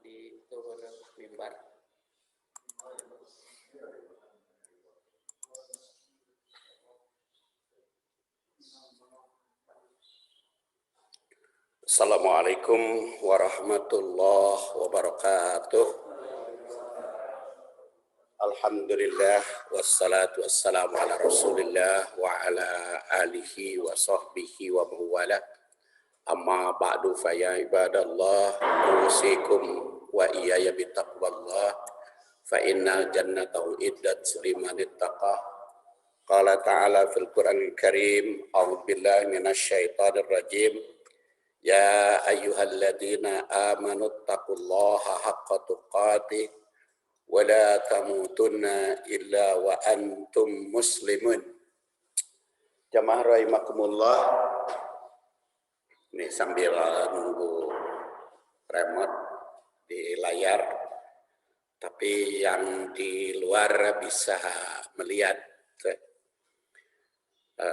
di turun mimbar. Assalamualaikum warahmatullahi wabarakatuh. Alhamdulillah wassalatu wassalamu ala Rasulillah wa ala alihi wa sahbihi wa mawala. Amma ba'du fa ya ibadallah usikum wa iyaya bitaqwallah fa innal jannata uiddat liman ittaqa. Qala ta'ala fil Qur'anil Karim, a'udzu billahi minasy syaithanir rajim. Ya ayyuhalladzina amanu taqullaha haqqa tuqatih wa la tamutunna illa wa antum muslimun. Jamaah rahimakumullah. Ini sambil nunggu remote di layar, tapi yang di luar bisa melihat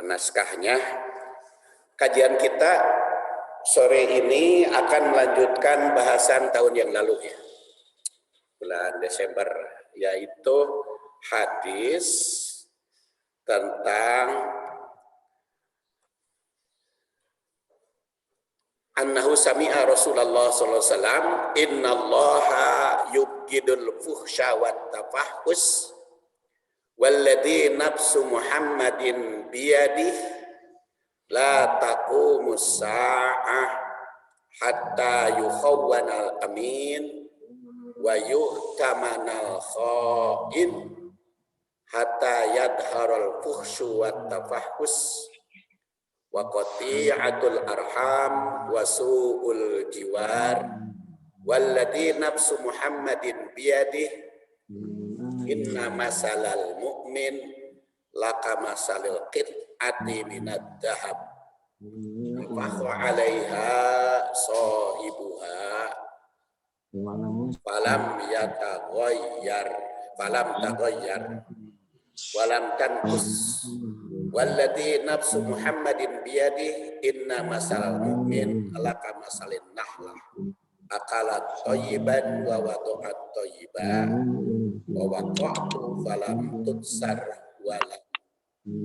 naskahnya. Kajian kita sore ini akan melanjutkan bahasan tahun yang lalu ya, bulan Desember, yaitu hadis tentang annahu sami'a Rasulullah sallallahu alaihi wasallam innallaha yubghidul fuhsya wat tafahhus walladzi nafsu Muhammadin biyadihi la taqumus sa'ah hatta yukhawwanal amin wa yu'tamanal kha'in hatta yadharal fuhsyu wat tafahhus wa qati'atul arham wa su'ul jiwar walladzi nafsu Muhammadin biyadihi inna masalal mu'min laka masalil qit'ati minad dahab fahu 'alaiha sahibuha falam taghayyar walam tanqus walladzi nafsu Muhammadin biyadihi inna masalal mu'min laka masalin nahlah akalat thayyiban wa wada'at thayyiban wa waqa'tu falam tutsar wala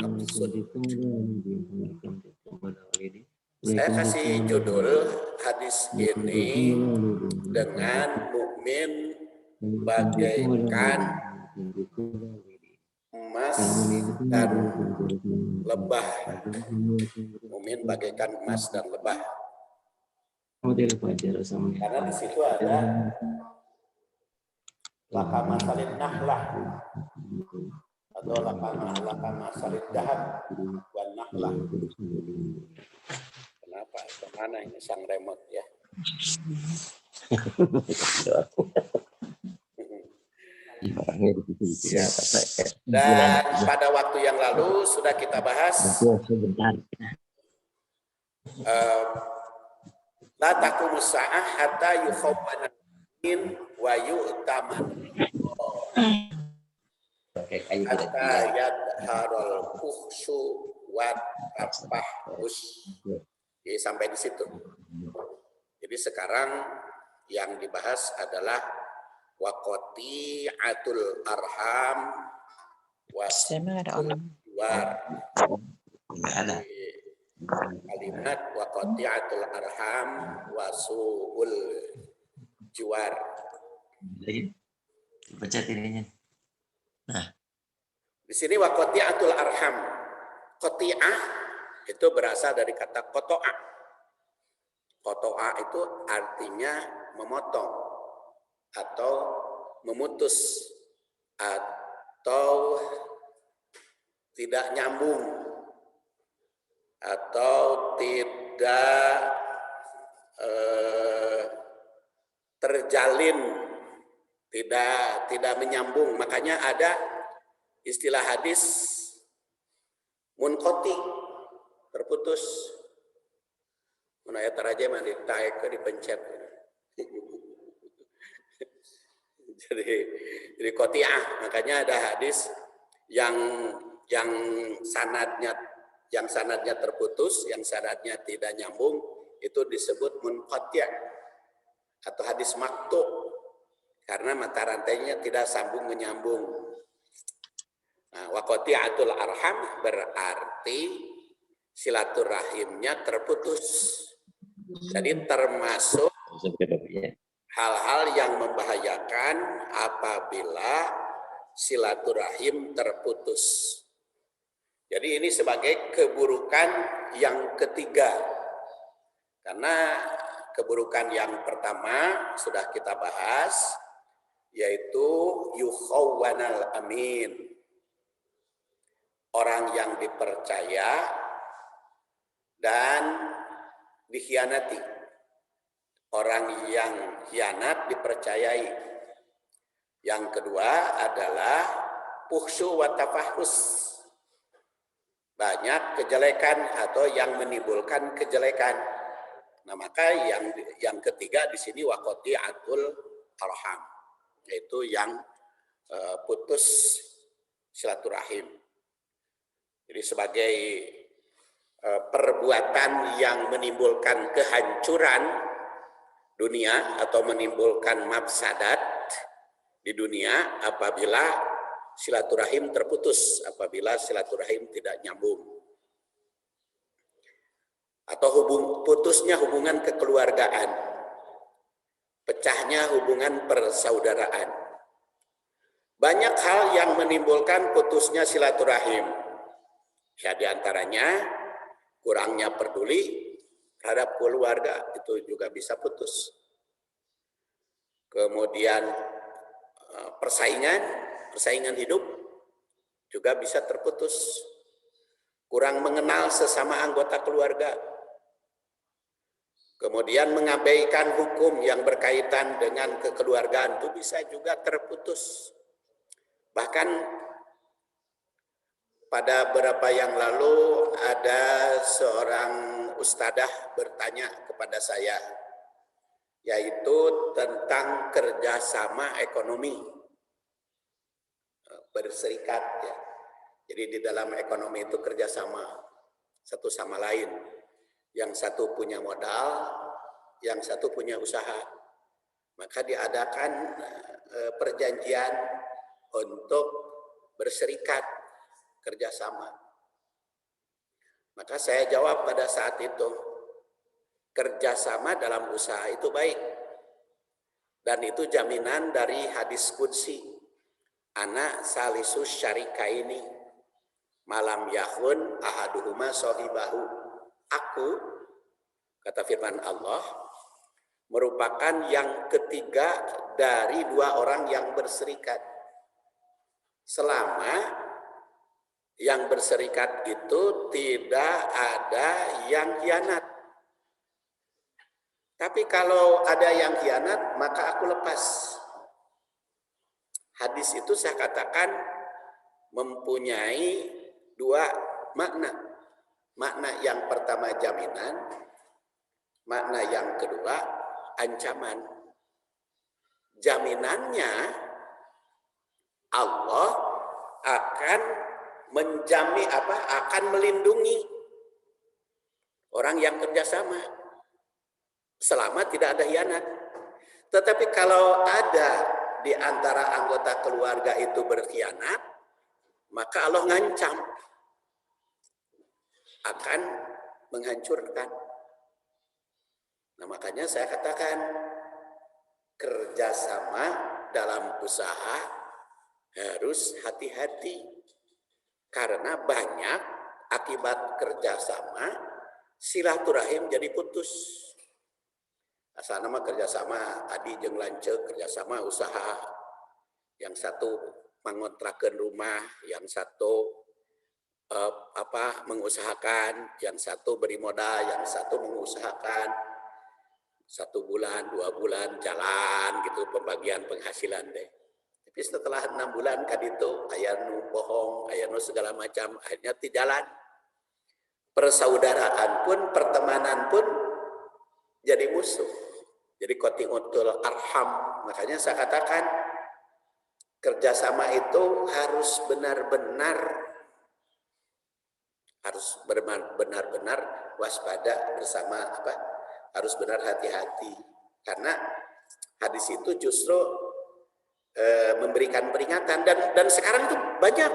absud. Saya kasih judul hadis ini dengan mukmin bagaikan emas dan lebah. Mukmin bagaikan emas dan lebah. Karena di situ ada laka masalin nahlah atau laka masalin dahab wan nahlah. Kenapa? Kemana ini sang remote ya? Dan pada waktu yang lalu sudah kita bahas la taqumus sa'ah hatta yukhawwana min wa yu'taman hatta yadharul fuhsyu wat tafahhus. Jadi sampai di situ. Jadi sekarang yang dibahas adalah wa qati'atul arham wasawar. Kalimat wa qati'atul arham wasuul jiwar. Baca ininya. Nah, di sini wa qati'atul arham. Qati'ah itu berasal dari kata qata'a. Qata'a itu artinya memotong atau memutus atau tidak nyambung atau tidak terjalin, tidak menyambung. Makanya ada istilah hadis munqati, terputus. Mun aya tarajam ditaek dipencet. Jadi qati'ah. Makanya ada hadis yang sanadnya terputus, yang sanadnya tidak nyambung, itu disebut munqati'. atau hadis maktu karena mata rantainya tidak sambung menyambung. Nah, wa qati'atul arham berarti silaturahimnya terputus. Jadi termasuk hal-hal yang membahayakan apabila silaturahim terputus. Jadi ini sebagai keburukan yang ketiga. Karena keburukan yang pertama sudah kita bahas, yaitu yukhawwanal amin. Orang yang dipercaya dan dikhianati. Orang yang khianat dipercayai. Yang kedua adalah fuhsyu wa tafahus. Banyak kejelekan atau yang menimbulkan kejelekan. Nah, maka yang ketiga di sini wa qati'atul arham, yaitu yang putus silaturahim. Jadi sebagai perbuatan yang menimbulkan kehancuran dunia atau menimbulkan mafsadat di dunia apabila silaturahim terputus, apabila silaturahim tidak nyambung. Atau putusnya hubungan kekeluargaan, pecahnya hubungan persaudaraan. Banyak hal yang menimbulkan putusnya silaturahim. Ya, diantaranya kurangnya peduli terhadap keluarga, itu juga bisa putus. Kemudian persaingan hidup juga bisa terputus. Kurang mengenal sesama anggota keluarga. Kemudian mengabaikan hukum yang berkaitan dengan kekeluargaan itu bisa juga terputus. Bahkan pada beberapa yang lalu ada seorang ustadzah bertanya kepada saya, yaitu tentang kerjasama ekonomi, berserikat ya. Jadi di dalam ekonomi itu kerjasama satu sama lain. Yang satu punya modal, yang satu punya usaha. Maka diadakan perjanjian untuk berserikat kerjasama. Maka saya jawab pada saat itu, kerjasama dalam usaha itu baik. Dan itu jaminan dari hadis qudsi. Ana salisus syarikaini malam yahun ahaduhuma sohibahu. Aku, kata firman Allah, merupakan yang ketiga dari dua orang yang berserikat. Selama yang berserikat itu tidak ada yang khianat. Tapi kalau ada yang khianat, maka aku lepas. Hadis itu saya katakan mempunyai dua makna. Makna yang pertama jaminan, makna yang kedua ancaman. Jaminannya Allah akan akan melindungi orang yang kerjasama selama tidak ada khianat. Tetapi kalau ada di antara anggota keluarga itu berkhianat, maka Allah ngancam akan menghancurkan. Nah, makanya saya katakan kerjasama dalam usaha harus hati-hati karena banyak akibat kerjasama silaturahim jadi putus. Asal nama kerjasama adi jeung lanceuk, kerjasama usaha. Yang satu mengontrakan rumah, yang satu mengusahakan, yang satu beri modal, yang satu mengusahakan. 1 bulan, 2 bulan jalan gitu pembagian penghasilan deh. Tapi setelah 6 bulan kan itu aya nu bohong, aya nu segala macam, akhirnya ti jalan. Persaudaraan pun, pertemanan pun jadi musuh. Jadi qati'atul arham. Makanya saya katakan kerjasama itu harus benar-benar waspada bersama harus benar hati-hati karena hadis itu justru memberikan peringatan dan sekarang itu banyak.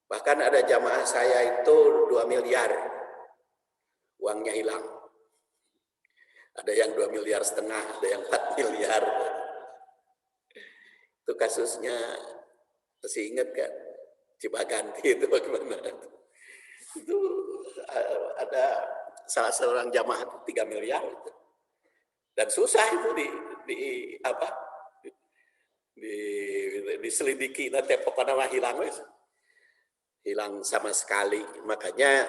Bahkan ada jamaah saya itu 2 miliar uangnya hilang. Ada yang 2,5 miliar, ada yang 4 miliar. Itu kasusnya masih ingat kan? Cibaganti itu bagaimana? Itu ada salah seorang jamaah 3 miliar itu. Dan susah itu diselidiki nanti pokoknya hilang sama sekali. Makanya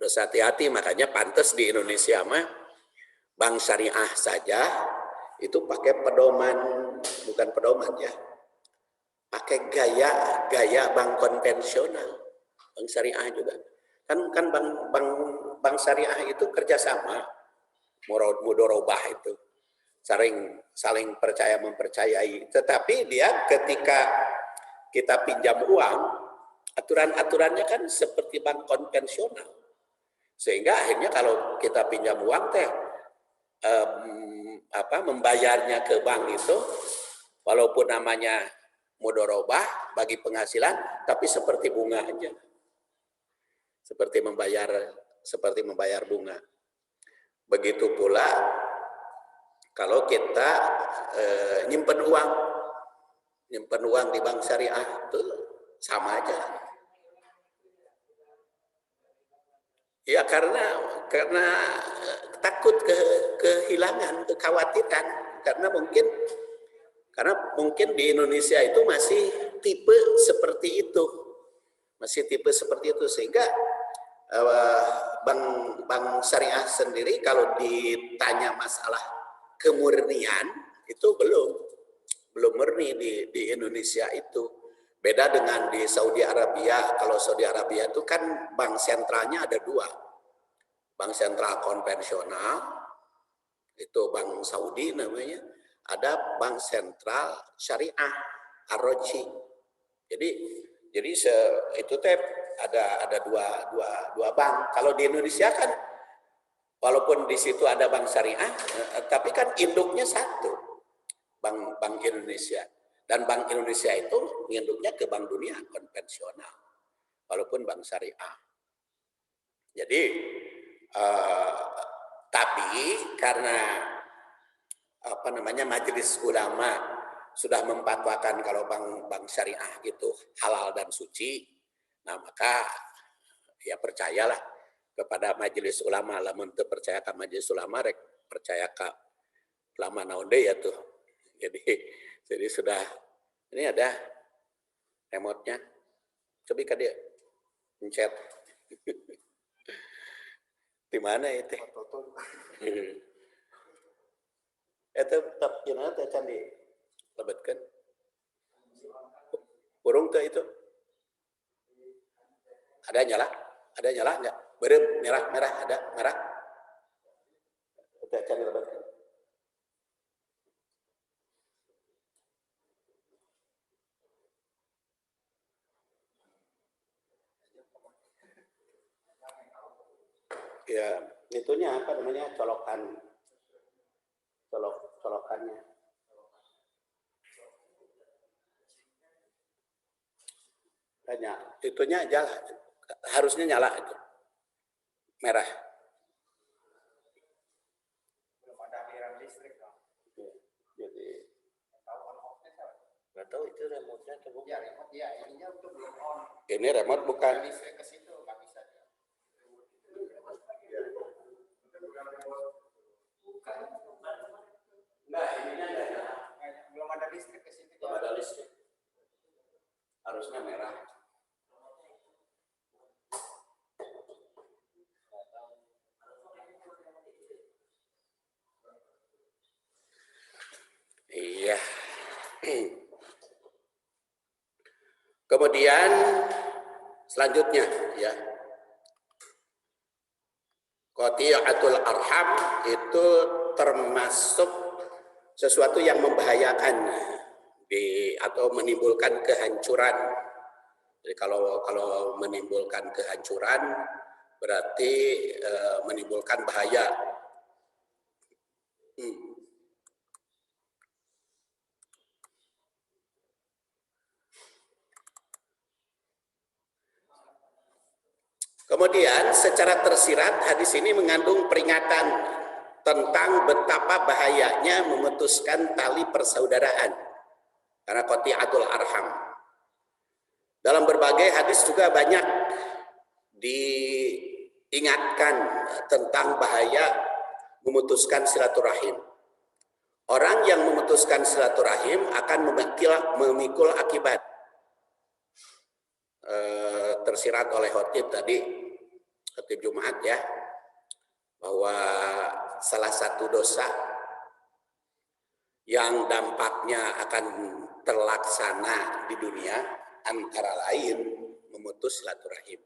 harus hati-hati, makanya pantas di Indonesia mah bank syariah saja itu pakai pedoman, bukan pedoman ya, pakai gaya bank konvensional. Bank syariah juga kan bank syariah itu kerjasama mudorobah itu saling percaya mempercayai, tetapi dia ketika kita pinjam uang aturan-aturannya kan seperti bank konvensional, sehingga akhirnya kalau kita pinjam uang membayarnya ke bank itu walaupun namanya mudorobah bagi penghasilan, tapi seperti bunga aja, seperti membayar bunga. Begitu pula kalau kita nyimpen uang di bank syariah itu sama aja. Ya karena takut kehilangan, kekhawatiran, karena mungkin di Indonesia itu masih tipe seperti itu, sehingga bank syariah sendiri kalau ditanya masalah kemurnian itu belum murni di Indonesia itu. Beda dengan di Saudi Arabia. Kalau Saudi Arabia itu kan bank sentralnya ada 2. Bank sentral konvensional, itu bank Saudi namanya. Ada bank sentral syariah, Ar-Rajhi. Jadi itu ada dua bank. Kalau di Indonesia kan walaupun di situ ada bank syariah, tapi kan induknya satu, Bank Indonesia. Dan Bank Indonesia itu induknya ke Bank Dunia konvensional, walaupun bank syariah. Jadi tapi karena Majelis Ulama sudah memfatwakan kalau bank syariah itu halal dan suci, nah maka ya percayalah kepada Majelis Ulama. Lamun teu percaya ka Majelis Ulama, rek percaya ka ulama naon deui ya tuh. Jadi sudah, ini ada remote-nya. Coba ka dia pencet. Di mana itu? Itu tetap gimana teh can dilebetkeun? Urung teh itu? Ada nyala enggak? Beureum merah ada merah. Teh can dilebetkeun. Ya, itunya apa namanya, colokannya. Tanya, itunya nyala, harusnya nyala itu, merah. Belum ada aliran listrik dong. Jadi nggak tahu itu remote-nya atau bukan. Ya remote ya, ininya itu belum on. Ini remote bukan. Listrik ke situ nggak bisa. Enggak, ininya belum ada listrik ke situ. Belum ada listrik. Harusnya merah. Iya. Kemudian selanjutnya ya. Qati'atul arham itu termasuk sesuatu yang membahayakan atau menimbulkan kehancuran. Jadi kalau menimbulkan kehancuran berarti menimbulkan bahaya. Kemudian secara tersirat hadis ini mengandung peringatan tentang betapa bahayanya memutuskan tali persaudaraan karena qati'atul arham. Dalam berbagai hadis juga banyak diingatkan tentang bahaya memutuskan silaturahim. Orang yang memutuskan silaturahim akan memikul akibat. Tersirat oleh khotib tadi, khotib Jumat ya, bahwa salah satu dosa yang dampaknya akan terlaksana di dunia antara lain memutus silaturahim.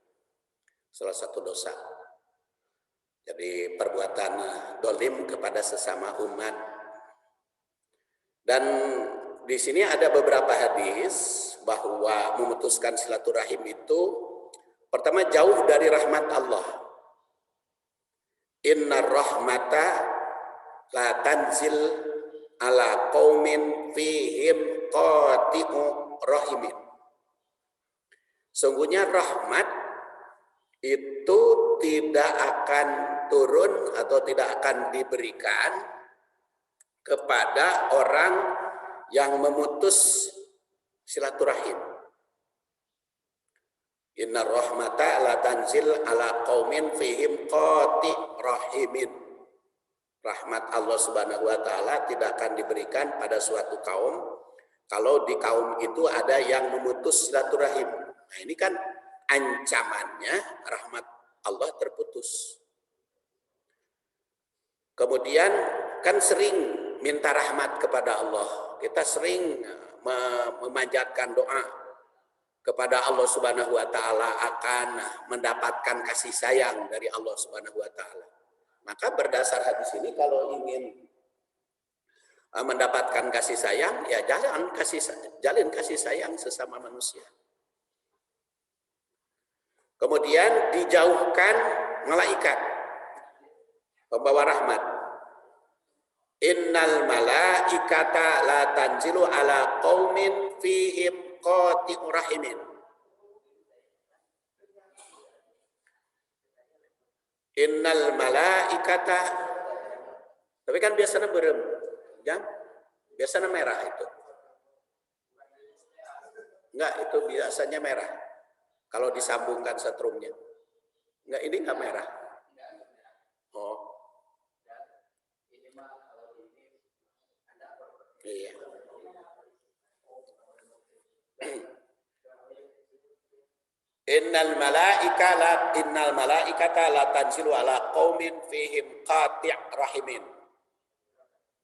Salah satu dosa. Jadi perbuatan dolim kepada sesama umat. Dan di sini ada beberapa hadis bahwa memutuskan silaturahim itu pertama jauh dari rahmat Allah. Inna rahmata la tanzil ala qaumin fihim qati'u rahimin. Sungguhnya rahmat itu tidak akan turun atau tidak akan diberikan kepada orang yang memutus silaturahim. Inna rahmata la tanzil ala qaumin fihim qati rahimin. Rahmat Allah Subhanahu wa taala tidak akan diberikan pada suatu kaum kalau di kaum itu ada yang memutus silaturahim. Nah, ini kan ancamannya rahmat Allah terputus. Kemudian kan sering minta rahmat kepada Allah. Kita sering memanjatkan doa kepada Allah Subhanahu wa taala akan mendapatkan kasih sayang dari Allah Subhanahu wa taala. Maka berdasar hadis ini kalau ingin mendapatkan kasih sayang, ya jalin kasih sayang sesama manusia. Kemudian dijauhkan malaikat pembawa rahmat. Innal malaikata la tanzilu ala qaumin fihim qati'ur rahimin. Innal malaikata, tapi kan biasanya berem, ya? Biasanya merah itu. Enggak, itu biasanya merah. Kalau disambungkan setrumnya. Enggak, ini enggak merah. Oh. Iya. Innal malaikata la tanzilu ala qaumin fihim qati' rahimin.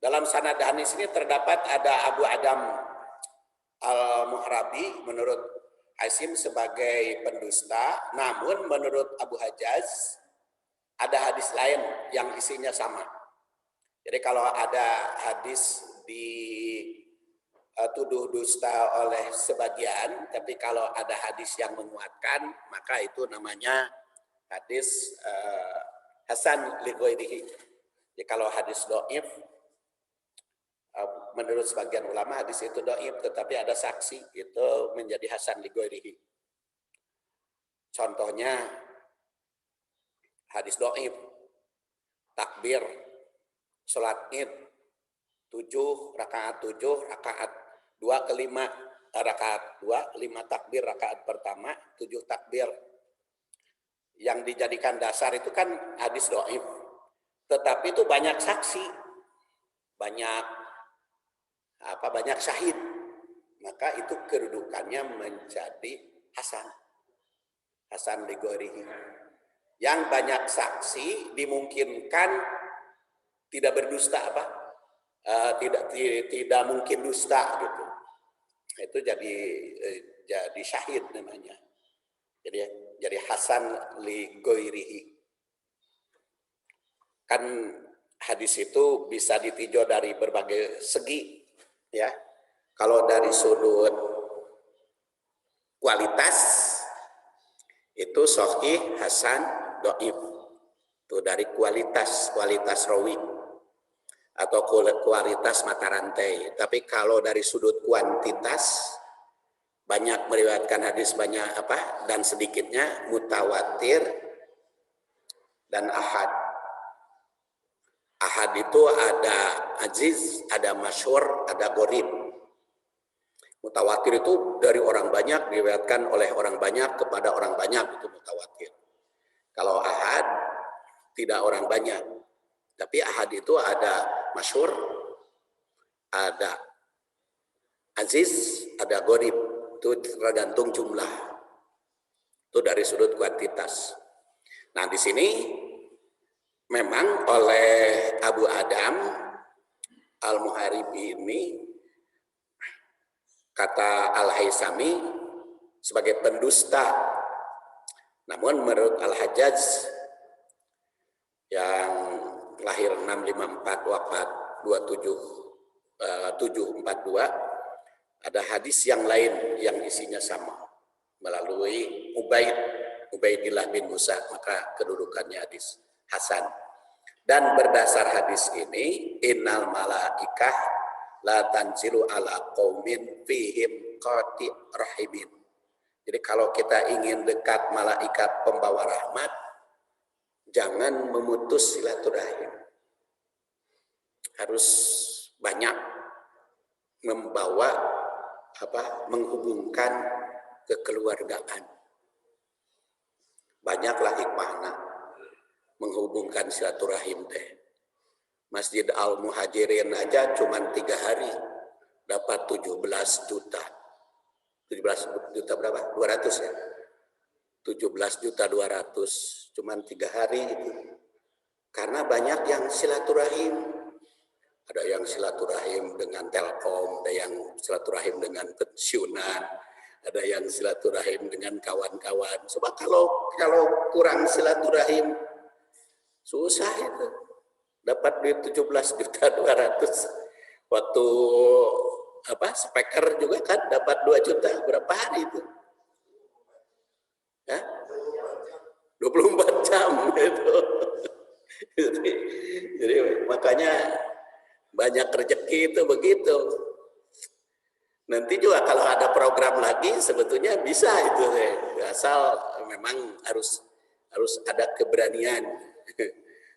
Dalam sanad hadis ini terdapat ada Abu Adam Al-Muhrabi menurut Hasim sebagai pendusta, namun menurut Abu Hajjaj ada hadis lain yang isinya sama. Jadi kalau ada hadis dituduh dusta oleh sebagian, tapi kalau ada hadis yang menguatkan, maka itu namanya hadis hasan li ghairihi. Jadi kalau hadis dhaif, menurut sebagian ulama hadis itu dhaif, tetapi ada saksi, itu menjadi hasan li ghairihi. Contohnya hadis dhaif, takbir salat Id 7 rakaat 2 ke 5 rakaat 2 5 takbir rakaat pertama 7 takbir. Yang dijadikan dasar itu kan hadis dhaif. Tetapi itu banyak saksi, banyak syahid. Maka itu kedudukannya menjadi hasan li ghairihi. Yang banyak saksi dimungkinkan tidak berdusta tidak mungkin dusta gitu. Itu jadi syahid namanya. Jadi hasan li ghairihi. Kan hadis itu bisa ditinjau dari berbagai segi ya. Kalau dari sudut kualitas itu sahih, hasan, dhaif. Itu dari kualitas rawi. atau kualitas mata rantai. Tapi kalau dari sudut kuantitas, banyak meriwayatkan hadis banyak dan sedikitnya mutawatir dan ahad. Ahad itu ada aziz, ada masyhur, ada gharib. Mutawatir itu dari orang banyak, diriwayatkan oleh orang banyak kepada orang banyak, itu mutawatir. Kalau ahad tidak orang banyak, tapi ahad itu ada masyhur, ada aziz, ada gharib. Itu tergantung jumlah. Itu dari sudut kuantitas. Nah, di sini memang oleh Abu Adam Al-Muharibi ini, kata Al-Haisami, sebagai pendusta. Namun menurut Al-Hajjaj yang lahir 654 wafat 742, ada hadis yang lain yang isinya sama melalui Ubaidillah bin Musa, maka kedudukannya hadis hasan. Dan berdasar hadis ini, innal malaikah la tanzilu ala qaumin fihim qati rahimin. Jadi kalau kita ingin dekat malaikat pembawa rahmat, jangan memutus silaturahim. Harus banyak membawa menghubungkan kekeluargaan. Banyaklah hikmahnya menghubungkan silaturahim teh. Masjid Al-Muhajirin aja cuma 3 hari dapat 17 juta. 17 juta berapa? 200 ya? 17 juta 200 cuma 3 hari itu. Karena banyak yang silaturahim. Ada yang silaturahim dengan Telkom, ada yang silaturahim dengan pensiunan, ada yang silaturahim dengan kawan-kawan. Sebab kalau kurang silaturahim susah itu. Dapat duit 17 juta 200. Waktu speaker juga kan dapat 2 juta berapa hari itu? Ya? 24 jam itu. Jadi makanya banyak rezeki itu begitu. Nanti juga kalau ada program lagi sebetulnya bisa itu, asal memang harus ada keberanian.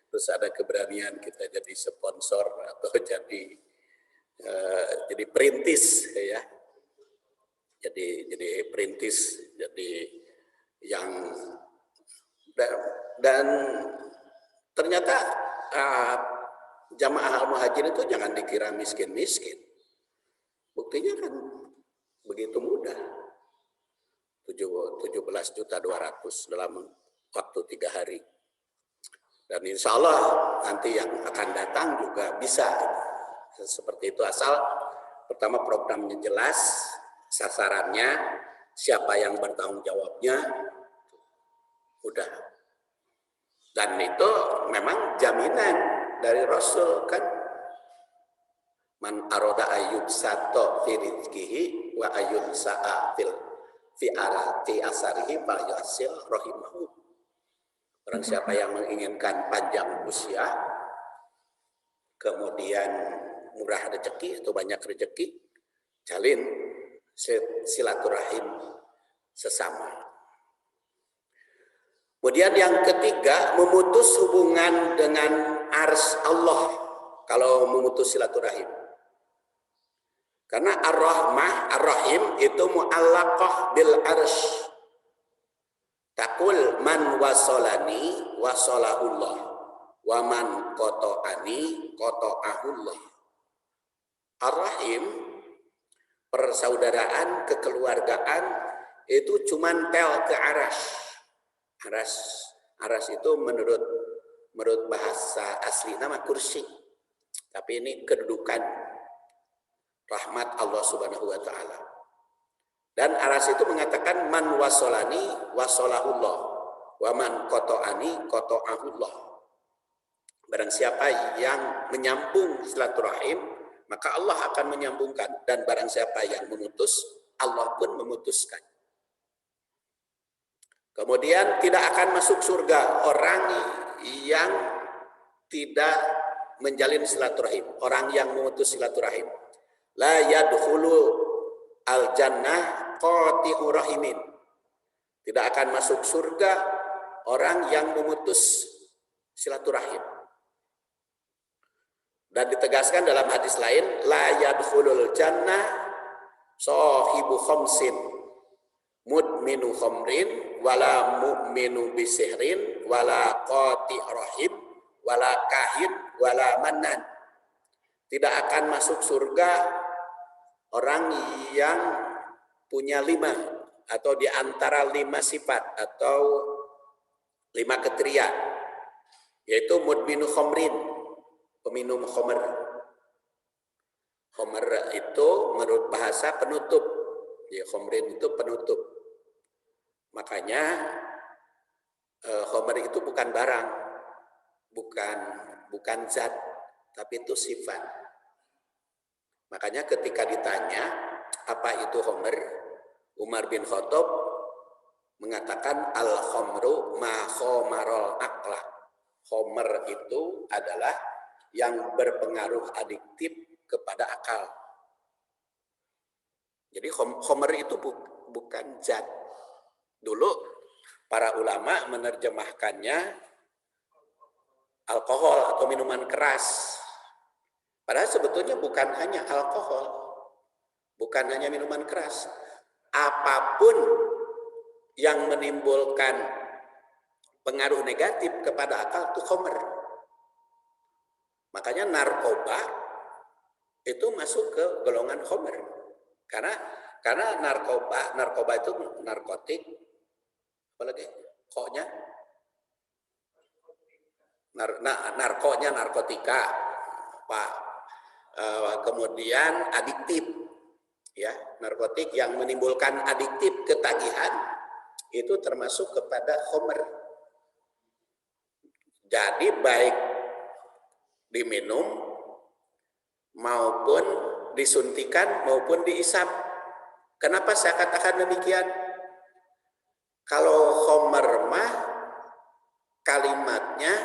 Terus ada keberanian kita jadi sponsor atau jadi perintis ya. Jadi perintis, jadi yang dan ternyata jamaah Al-Muhajirin itu jangan dikira miskin-miskin. Buktinya kan begitu mudah. 17 juta 200 dalam waktu 3 hari. Dan insya Allah nanti yang akan datang juga bisa seperti itu, asal pertama programnya jelas, sasarannya, siapa yang bertanggung jawabnya, udah. Dan itu memang jaminan dari Rasul kan, man aroda ayub sato fi rizkihi wa ayun sa'a fi arati asarihi fal yasil rahimahu. Orang siapa yang menginginkan panjang usia, kemudian murah rezeki atau banyak rezeki, jalin silaturahim sesama. Kemudian yang ketiga, memutus hubungan dengan ars Allah kalau memutus silaturahim. Karena ar-rahmah, ar-rahim itu mu'allaqah bil arsy. Takul man wasolani wasolahullah wa man qata'ani qata'ahullah. Ar-rahim, persaudaraan, kekeluargaan itu cuma tel ke aras. Aras itu menurut bahasa asli nama kursi. Tapi ini kedudukan rahmat Allah Subhanahu wa taala. Dan aras itu mengatakan man wasolani wasolahullah wa man qata'ani qata'ahullah. Barang siapa yang menyambung silaturahim, maka Allah akan menyambungkan, dan barang siapa yang memutus, Allah pun memutuskan. Kemudian tidak akan masuk surga orang yang tidak menjalin silaturahim, orang yang memutus silaturahim. La yadkhulu al jannah qati'u rahimin. Tidak akan masuk surga orang yang memutus silaturahim. Dan ditegaskan dalam hadis lain, la yadkhulul jannah sahibu khamsin mudminu khamrin wala mu'minu bisihrin wala qati' rahim wala kahin wala mannan. Tidak akan masuk surga orang yang punya 5 atau di antara 5 sifat atau 5 kriteria, yaitu mudminu khamrin, peminum khamr. Khamr itu menurut bahasa penutup. Ya, khamrin itu penutup. Makanya khamr itu bukan barang, bukan zat, tapi itu sifat. Makanya ketika ditanya apa itu khamr, Umar bin Khattab mengatakan al-khamru ma khamarul aqla. Khamr itu adalah yang berpengaruh adiktif kepada akal. Jadi khamr itu bukan zat. Dulu para ulama menerjemahkannya alkohol atau minuman keras. Padahal sebetulnya bukan hanya alkohol, bukan hanya minuman keras. Apapun yang menimbulkan pengaruh negatif kepada akal itu khamr. Makanya narkoba itu masuk ke golongan khamr. Karena narkoba itu narkotik, apalagi koknya, narkonya narkotika, Pak. Kemudian adiktif, ya, narkotik yang menimbulkan adiktif ketagihan itu termasuk kepada khamr. Jadi baik diminum maupun disuntikan maupun diisap. Kenapa saya katakan demikian? Kalau khamr mah kalimatnya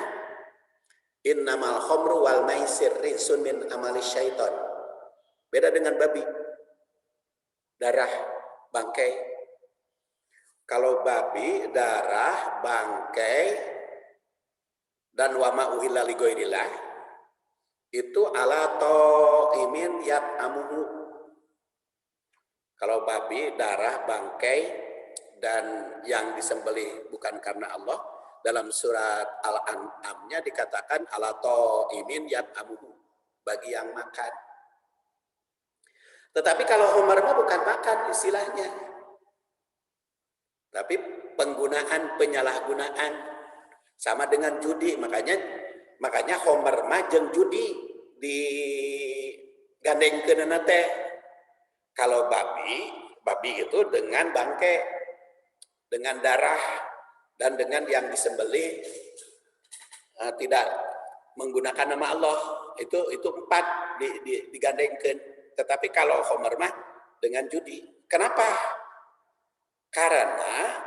innamal khamru wal maisir rijsun min amali syaiton. Beda dengan babi. Darah, bangkai. Kalau babi, darah, bangkai, dan wama uhilla li ghairillah itu ala ta'imin yat'amuhu. Kalau babi, darah, bangkai, dan yang disembelih bukan karena Allah, dalam surat Al-An'amnya dikatakan ala ta'imin yat'amuhu, bagi yang makan. Tetapi kalau khamr mah bukan makan istilahnya, tapi penggunaan, penyalahgunaan, sama dengan judi. Makanya khamr mah jeung judi digandengkeun teh. Kalau babi itu dengan bangkai, dengan darah, dan dengan yang disembelih tidak menggunakan nama Allah, itu 4 digandengkeun. Tetapi kalau khamr mah dengan judi. Kenapa? Karena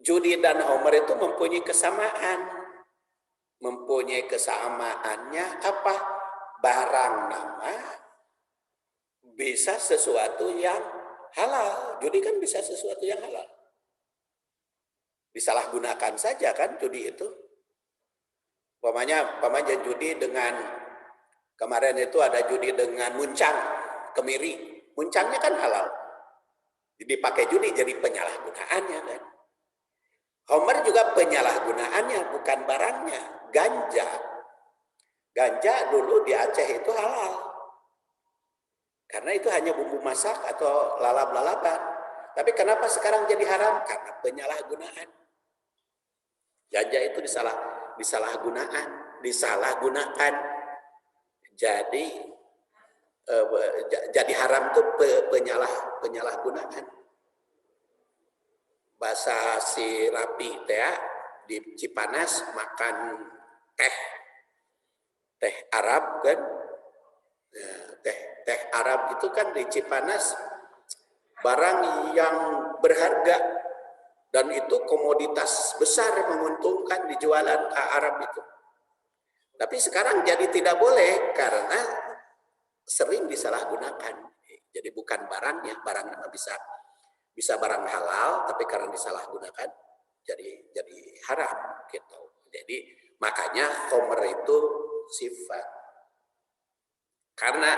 judi dan khamr itu mempunyai kesamaan. Mempunyai kesamaannya apa? Barang nama bisa sesuatu yang halal. Judi kan bisa sesuatu yang halal. Disalahgunakan saja kan judi itu. Umpamanya judi dengan, kemarin itu ada judi dengan muncang, kemiri. Muncangnya kan halal. Jadi pakai judi jadi penyalahgunaannya kan. Khamr juga penyalahgunaannya, bukan barangnya. Ganja dulu di Aceh itu halal. Karena itu hanya bumbu masak atau lalap-lalapan. Tapi kenapa sekarang jadi haram? Karena penyalahgunaan. Ganja itu disalahgunakan. Jadi haram itu penyalahgunaan. Bahasa si Rapi teh di Cipanas makan teh Arab kan, teh Arab itu kan di Cipanas barang yang berharga dan itu komoditas besar, menguntungkan di jualan ke Arab itu. Tapi sekarang jadi tidak boleh karena sering disalahgunakan. Jadi bukan barangnya bisa barang halal, tapi karena disalahgunakan jadi haram gitu. Jadi makanya khomer itu sifat. Karena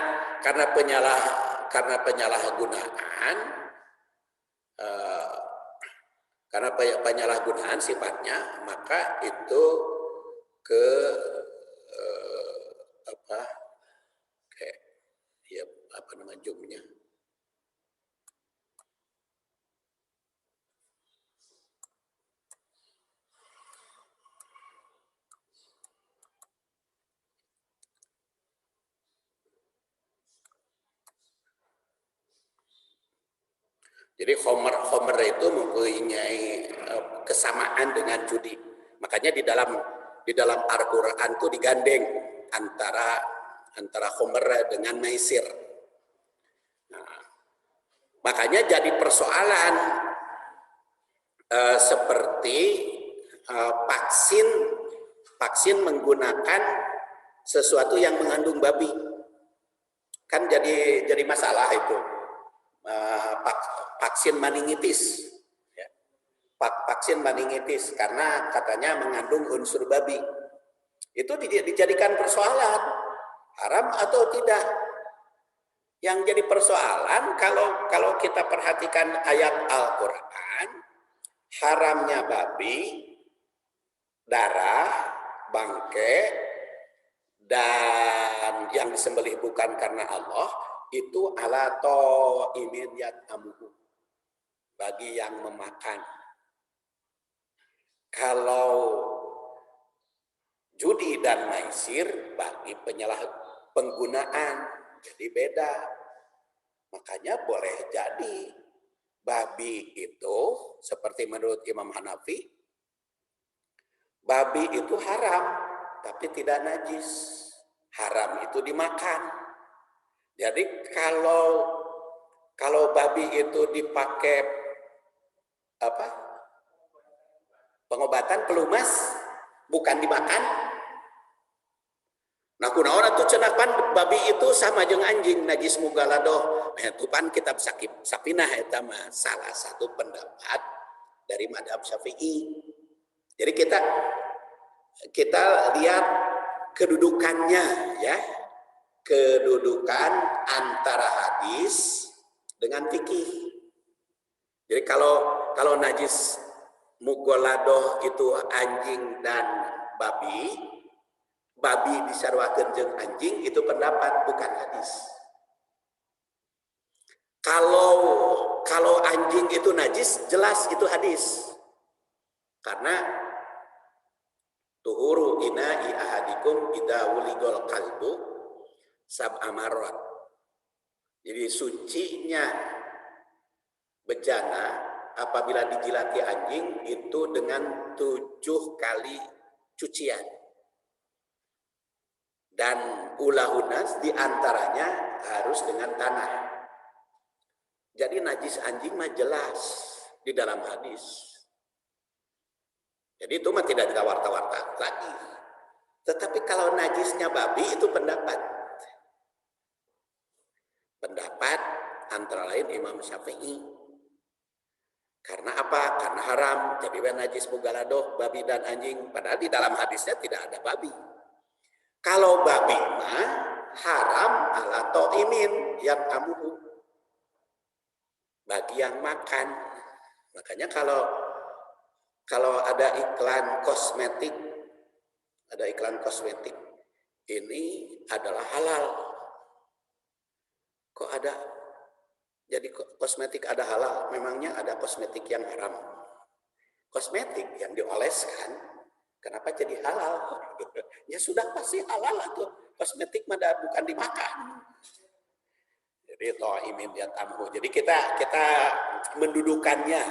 penyalahgunaan karena penyalahgunaan sifatnya, maka itu ke apa nama jumnya? Jadi khomer itu mempunyai kesamaan dengan judi. Makanya di dalam Al-Qur'an itu digandeng antara khomer dengan maisir. Nah, makanya jadi persoalan seperti vaksin menggunakan sesuatu yang mengandung babi. Kan jadi masalah itu. Vaksin meningitis, ya. Vaksin meningitis karena katanya mengandung unsur babi. Itu dijadikan persoalan, haram atau tidak. Yang jadi persoalan kalau kita perhatikan ayat Al-Quran, haramnya babi, darah, bangkai, dan yang disembelih bukan karena Allah, itu ala ta'imin yat'amuhu, bagi yang memakan. Kalau judi dan maisir bagi penggunaan, jadi beda. Makanya boleh jadi babi itu seperti menurut Imam Hanafi, babi itu haram tapi tidak najis. Haram itu dimakan. Jadi kalau babi itu dipakai pengobatan pelumas, bukan dimakan. Nah kunaon atuh cenah pan babi itu sama jeung anjing najis mugaladoh. Itu pan kitab Sapinah eta mah salah satu pendapat dari mazhab Syafi'i. Jadi kita lihat kedudukannya, ya. Kedudukan antara hadis dengan fikih. Jadi kalau najis mugoladoh itu anjing dan babi disarwakeun jeung anjing, itu pendapat bukan hadis. Kalau anjing itu najis, jelas itu hadis. Karena tuhuru ina'i ahadikum idza wuligol qalbu sab'a marrat. Jadi sucinya bejana apabila dijilati anjing itu dengan 7 kali cucian. Dan ulahunas diantaranya harus dengan tanah. Jadi najis anjing mah jelas di dalam hadis. Jadi itu mah tidak ditawar-tawarkan lagi. Tetapi kalau najisnya babi itu pendapat antara lain Imam Syafi'i. Karena apa? Karena haram. Jadi najis mugaladoh babi dan anjing. Padahal di dalam hadisnya tidak ada babi. Kalau babi mah haram ala ta'imin yat'amuhu, bagi yang makan. Makanya kalau ada iklan kosmetik, ini adalah halal. Kok ada? Jadi kosmetik ada halal, memangnya ada kosmetik yang haram? Kosmetik yang dioleskan, kenapa jadi halal? Ya sudah pasti halal atau kosmetik mah bukan dimakan. Jadi ta'imin yat'amuhu. Jadi kita mendudukannya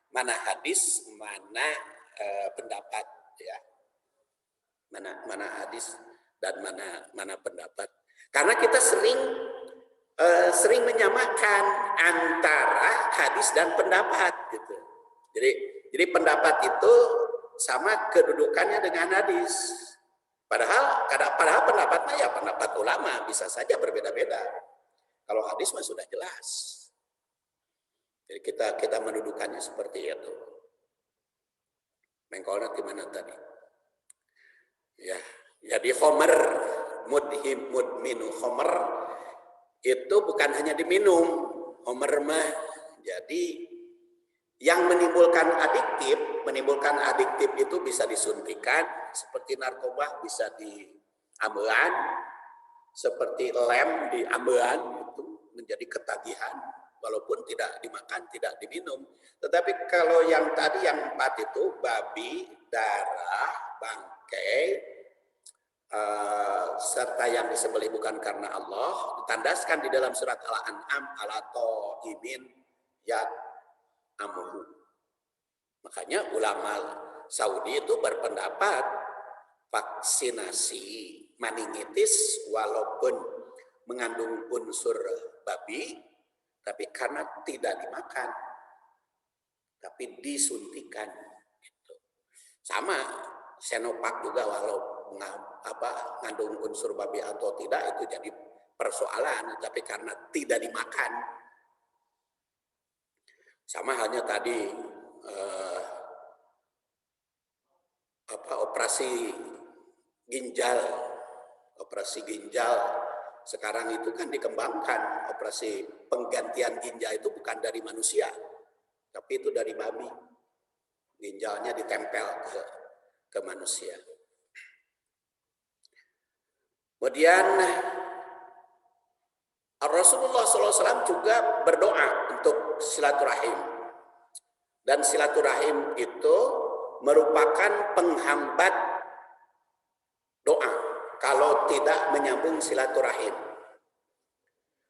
mana hadis, mana pendapat, ya. Mana hadis dan mana pendapat. Karena kita sering menyamakan antara hadis dan pendapat gitu. Jadi pendapat itu sama kedudukannya dengan hadis. Padahal pendapatnya ya pendapat ulama bisa saja berbeda-beda. Kalau hadis mah sudah jelas. Jadi kita mendudukannya seperti itu. Mengkolnya gimana tadi? Ya, jadi khomer mudminu khomer itu bukan hanya diminum. Khomer mah jadi yang menimbulkan adiktif itu bisa disuntikan, seperti narkoba bisa di ambean, seperti lem di ambean itu menjadi ketagihan, walaupun tidak dimakan, tidak diminum. Tetapi kalau yang tadi yang 4 itu babi, darah, bangkai, serta yang disembelih bukan karena Allah, ditandaskan di dalam surat Al-An'am alato imin ya amuhu. Makanya ulama Saudi itu berpendapat vaksinasi meningitis walaupun mengandung unsur babi, tapi karena tidak dimakan, tapi disuntikan. Gitu. Sama Sinovac juga walau mengandung unsur babi atau tidak itu jadi persoalan, tapi karena tidak dimakan. Sama halnya tadi operasi ginjal sekarang itu kan dikembangkan, operasi penggantian ginjal itu bukan dari manusia, tapi itu dari babi, ginjalnya ditempel ke manusia. Kemudian Rasulullah SAW juga berdoa untuk silaturahim. Dan silaturahim itu merupakan penghambat doa kalau tidak menyambung silaturahim.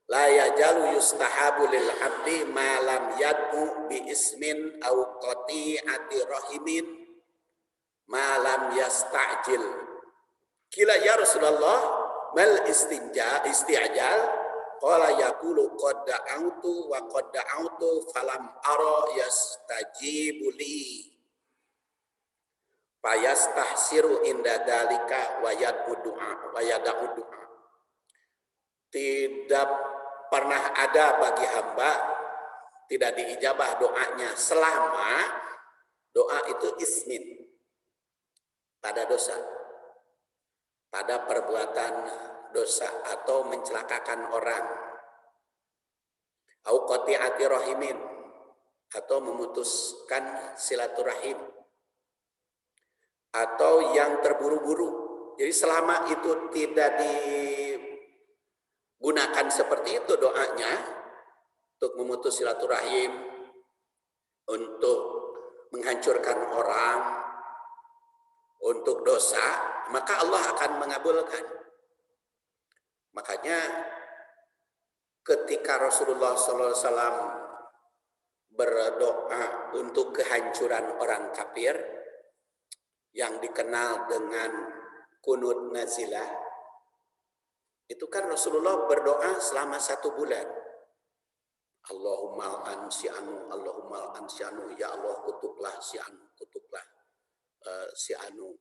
La yajalu yustahabu lil abdi ma lam yad'u bi ismin aw qati'ati rahimin ma lam yasta'jil. Kila ya Rasulullah mal isti'jal. Qala yaqulu qad da'autu wa qad da'autu falam ara yastajibu li. Fayastahsiru inda dalika wa yad'u du'a. Tidak pernah ada bagi hamba tidak diijabah doanya selama doa itu ismin, pada dosa, pada perbuatan dosa atau mencelakakan orang, au qati'ati rahimin, atau memutuskan silaturahim, atau yang terburu-buru. Jadi selama itu tidak digunakan seperti itu doanya untuk memutus silaturahim, untuk menghancurkan orang, untuk dosa, maka Allah akan mengabulkan. Makanya ketika Rasulullah SAW berdoa untuk kehancuran orang kafir yang dikenal dengan kunut nazilah, itu kan Rasulullah berdoa selama 1 bulan. Allahumma ansi'anu, Allahumma ansi'anu, ya Allah kutublah si'anu, kutublah si'anu.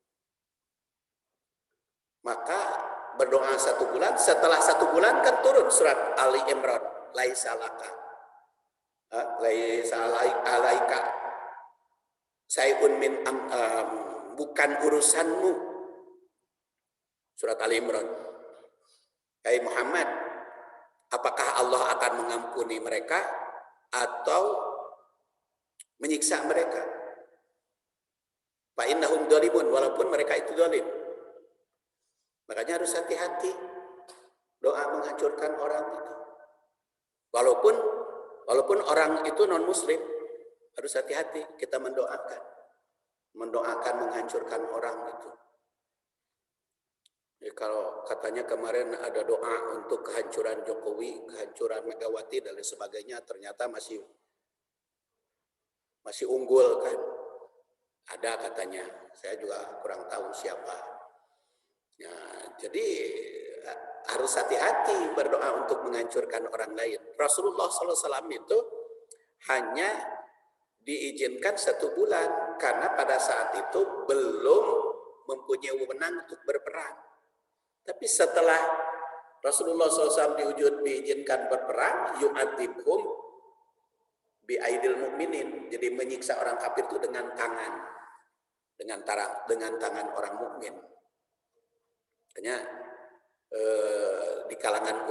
Maka berdoa 1 bulan, setelah 1 bulan kan turun surat Ali Imran, laisa laka, laisa alaika sayun min bukan urusanmu. Surat Ali Imran. Hai Muhammad, apakah Allah akan mengampuni mereka atau menyiksa mereka? Fa innahum dzalimun, walaupun mereka itu zalim. Makanya harus hati-hati doa menghancurkan orang itu. Walaupun orang itu non muslim, harus hati-hati kita mendoakan menghancurkan orang itu. Jadi kalau katanya kemarin ada doa untuk kehancuran Jokowi, kehancuran Megawati dan lain sebagainya, ternyata masih unggul kan? Ada katanya, saya juga kurang tahu siapa. Ya, jadi harus hati-hati berdoa untuk menghancurkan orang lain. Rasulullah SAW itu hanya diizinkan 1 bulan karena pada saat itu belum mempunyai wewenang untuk berperang. Tapi setelah Rasulullah SAW diizinkan berperang, yu'adzibhum bi'aidil mu'minin. Jadi menyiksa orang kafir itu dengan tangan. Dengan tangan orang mukmin. Makanya di kalangan